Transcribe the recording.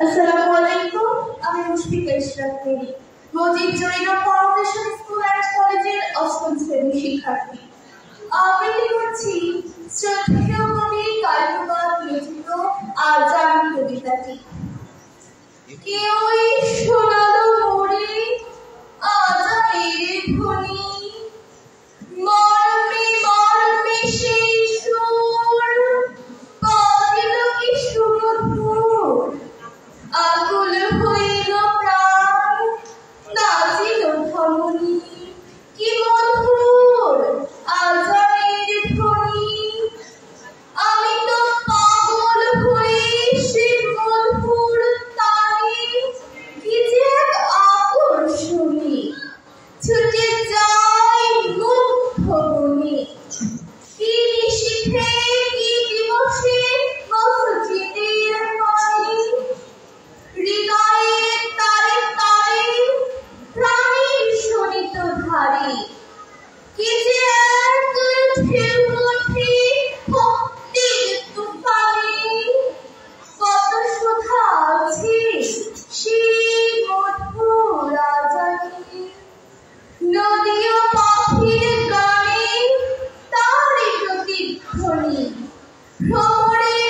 আসসালামু আলাইকুম, আমি Mushfika Ishrat Mary, Mujib Zarina foundation school and কলেজের অষ্টম শ্রেণীর শিক্ষার্থী। আবৃত্তি করছি শ্রদ্ধেয় কবি কায়কোবাদ রচিত আজান কবিতাটি। কেউই শোনালো মোরে আজানের ধ্বনি, মর্মে মর্মে সেই সুর বাজিল কি সুমধুর, আকুল হইল প্রাণ নাচিল ধমনী, কি মধুর আজানের ধ্বনি। আমি তো পাগল হয়ে সে মধুর তানে, কি যে এক আকর্ষণী, ছুটে যাই মুগ্ধ মনে। কি নিশীথে কি দিবসে মসজিদের পানে, হৃদয়ে তারে তারে প্রাণীর শোণিত ধারে, কি যে এক ঢেউ ওঠে ভক্তির তুফানে। কত সুধা আছে সেই মধুর আজানে, নদী ও পাখির গানে তারই প্রতিধ্বনি, ভ্রমরের